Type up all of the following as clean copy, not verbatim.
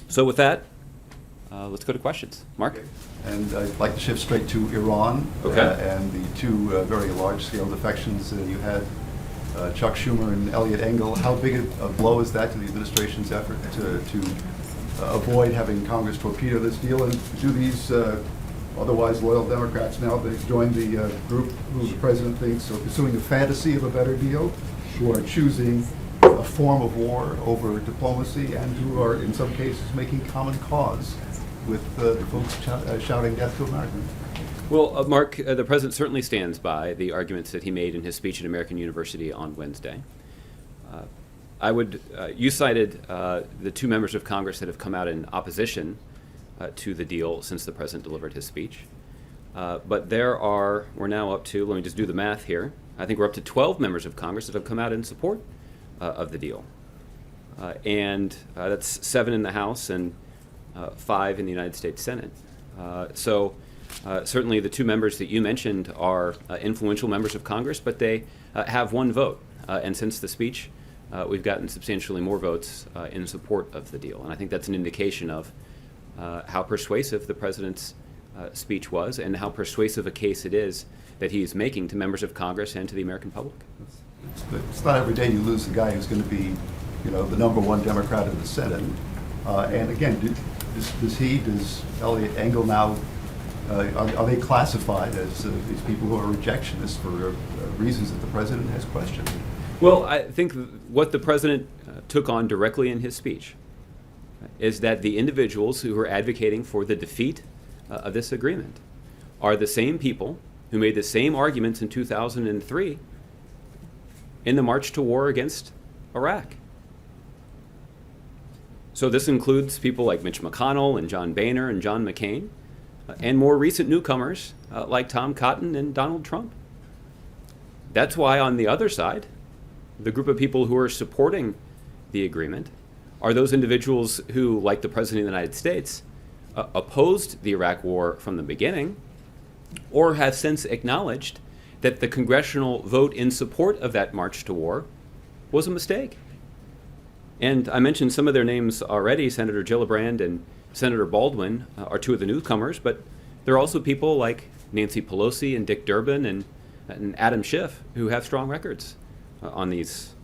So with that, let's go to questions. Mark? Okay. And I'd like to shift straight to Iran. Okay. And the two very large-scale defections that you had, Chuck Schumer and Eliot Engel. How big a blow is that to the administration's effort to avoid having Congress torpedo this deal? And do these otherwise loyal Democrats now they join the group who the president thinks are pursuing the fantasy of a better deal, who are choosing a form of war over diplomacy, and who are in some cases making common cause with the folks shouting death to Americans? Well, Mark, the president certainly stands by the arguments that he made in his speech at American University on Wednesday. You cited the two members of Congress that have come out in opposition to the deal since the president delivered his speech. But we're now up to, let me just do the math here, I think we're up to 12 members of Congress that have come out in support of the deal. And that's 7 in the House and 5 in the United States Senate. Certainly the two members that you mentioned are influential members of Congress, but they have one vote. And since the speech, we've gotten substantially more votes in support of the deal. And I think that's an indication of how persuasive the president's speech was and how persuasive a case it is that he's making to members of Congress and to the American public. It's not every day you lose the guy who's going to be, the #1 Democrat in the Senate. And again, does Eliot Engel now, are they classified as these people who are rejectionists for reasons that the president has questioned? Well, I think what the president took on directly in his speech is that the individuals who are advocating for the defeat of this agreement are the same people who made the same arguments in 2003 in the march to war against Iraq. So this includes people like Mitch McConnell and John Boehner and John McCain, and more recent newcomers like Tom Cotton and Donald Trump. That's why on the other side, the group of people who are supporting the agreement are those individuals who, like the President of the United States, opposed the Iraq War from the beginning, or have since acknowledged that the congressional vote in support of that march to war was a mistake. And I mentioned some of their names already. Senator Gillibrand and Senator Baldwin are two of the newcomers, but there are also people like Nancy Pelosi and Dick Durbin and Adam Schiff who have strong records on these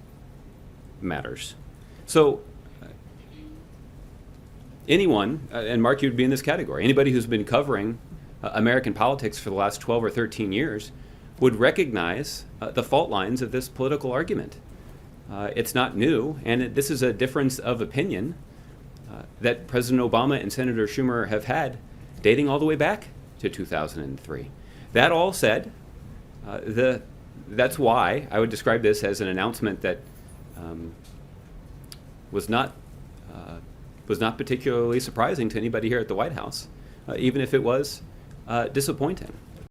matters. So anyone, and Mark, you'd be in this category, anybody who's been covering American politics for the last 12 or 13 years would recognize the fault lines of this political argument. It's not new, and this is a difference of opinion that President Obama and Senator Schumer have had dating all the way back to 2003. That all said, that's why I would describe this as an announcement that was not particularly surprising to anybody here at the White House, even if it was disappointing.